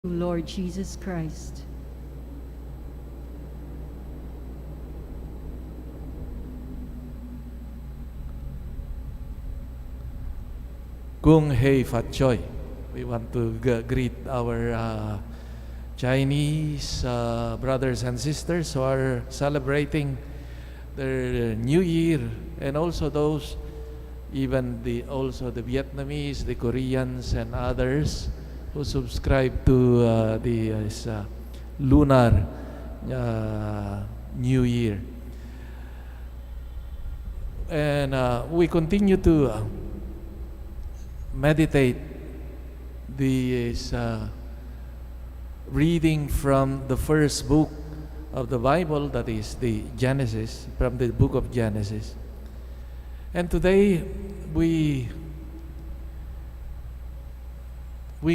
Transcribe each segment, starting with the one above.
Lord Jesus Christ. Kung Hei Fat Choi. We want to greet our Chinese brothers and sisters who are celebrating their New Year, and also those, even the Vietnamese, the Koreans, and others who subscribe to the lunar New Year. And we continue to meditate this reading from the first book of the Bible, that is the Genesis, from the book of Genesis. And today we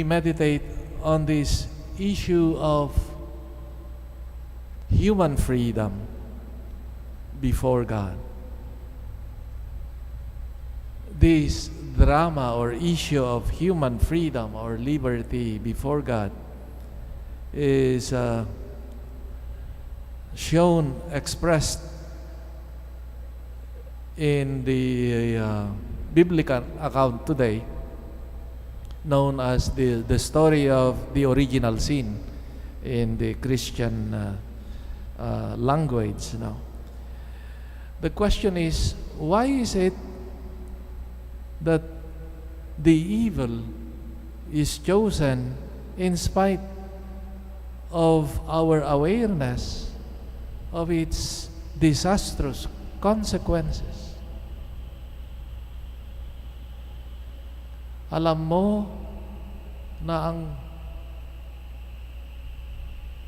meditate on this issue of human freedom before God. This drama or issue of human freedom or liberty before God is shown, expressed in the biblical account today, known as the story of the original sin in the Christian language. Now, the question is, why is it that the evil is chosen in spite of our awareness of its disastrous consequences? Alam mo na ang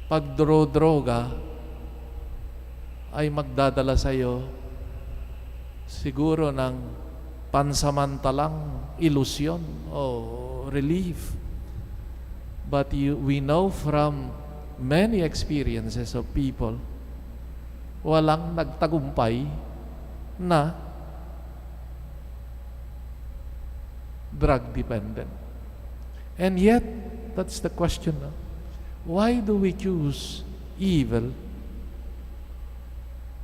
pagdrodroga ay magdadala sa iyo siguro ng pansamantalang ilusyon o relief. But we know from many experiences of people, walang nagtagumpay na drug dependent. And yet, that's the question. Why do we choose evil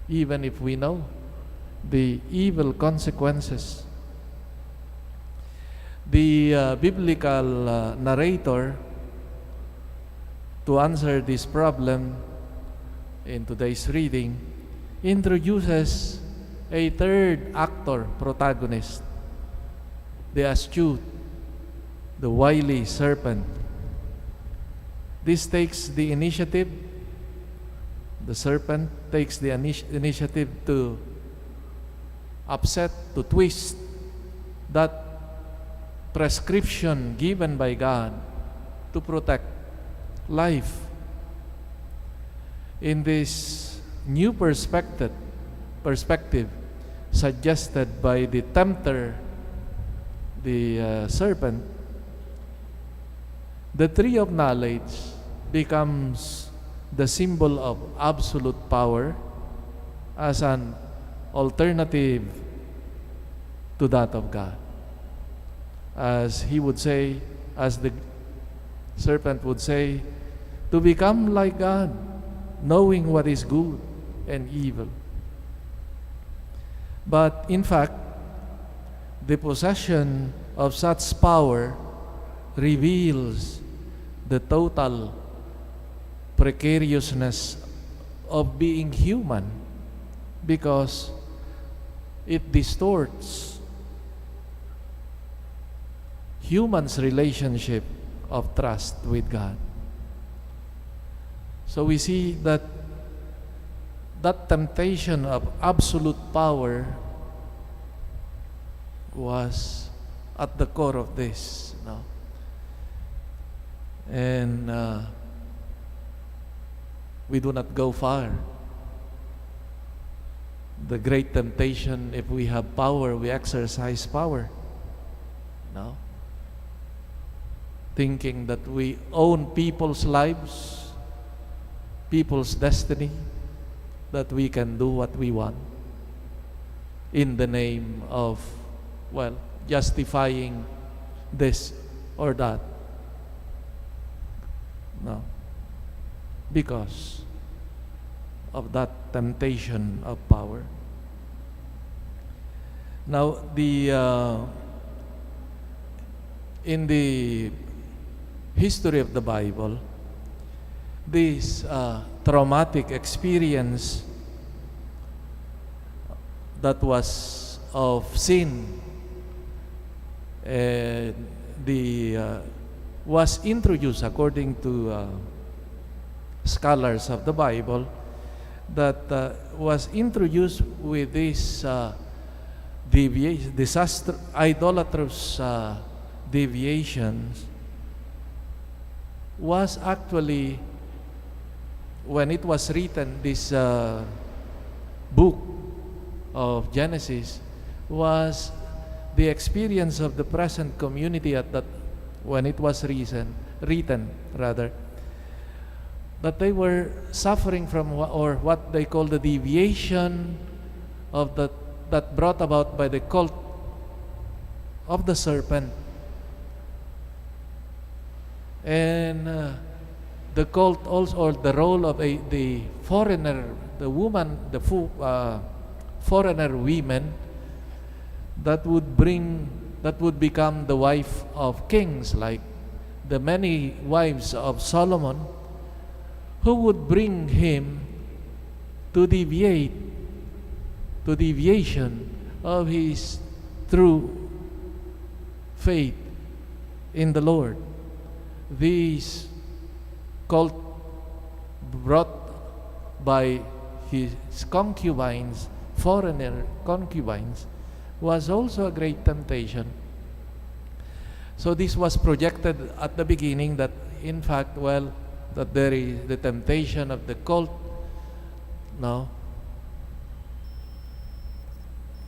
even if we know the evil consequences? The biblical narrator, to answer this problem in today's reading, introduces a third actor, protagonist, the astute, the wily serpent. This takes the initiative. The serpent takes the initiative to upset, to twist that prescription given by God to protect life. In this new perspective suggested by the tempter, the serpent, the tree of knowledge becomes the symbol of absolute power as an alternative to that of God. As he would say, as the serpent would say, to become like God, knowing what is good and evil. But in fact, the possession of such power reveals the total precariousness of being human, because it distorts humans' relationship of trust with God. So we see that temptation of absolute power was at the core of this. No? And we do not go far. The great temptation, if we have power, we exercise power. No? Thinking that we own people's lives, people's destiny, that we can do what we want in the name of, justifying this or that. No? Because of that temptation of power. Now, in the history of the Bible, this traumatic experience that was of sin was introduced according to scholars of the Bible, that was introduced with this idolatrous deviations, was actually, when it was written, this book of Genesis was the experience of the present community at that, when it was written, that they were suffering from what they call the deviation of that brought about by the cult of the serpent. And the cult also, or the role of the foreigner, the woman, foreigner women that would become the wife of kings, like the many wives of Solomon, who would bring him to deviation of his true faith in the Lord. These cult brought by his concubines, foreigner concubines, was also a great temptation. So this was projected at the beginning, that in fact, that there is the temptation of the cult,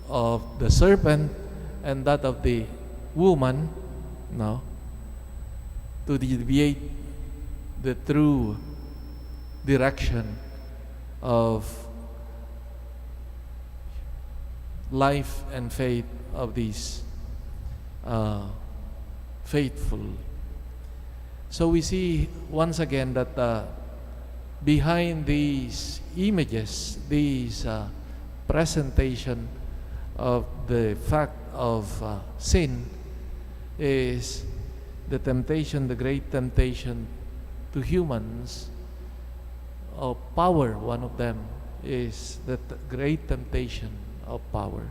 of the serpent, and that of the woman, to deviate the true direction of life and faith of these faithful. So we see once again that behind these images, these presentation of the fact of sin, is the temptation, the great temptation to humans of power. One of them is the great temptation of power.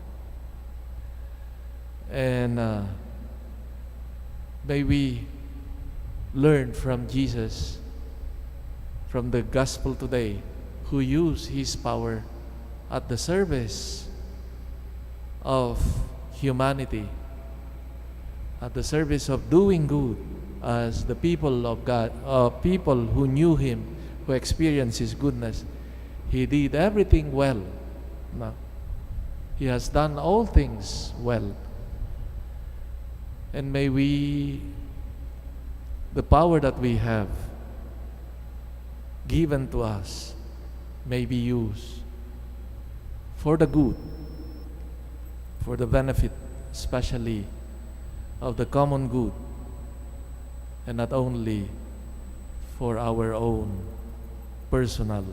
And may we learn from Jesus, from the gospel today, who used his power at the service of humanity, at the service of doing good, as the people of God, people who knew him, who experienced his goodness. He did everything well. No. He has done all things well. And may we, the power that we have given to us, may be used for the good, for the benefit, especially of the common good, and not only for our own personal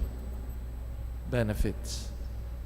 benefits.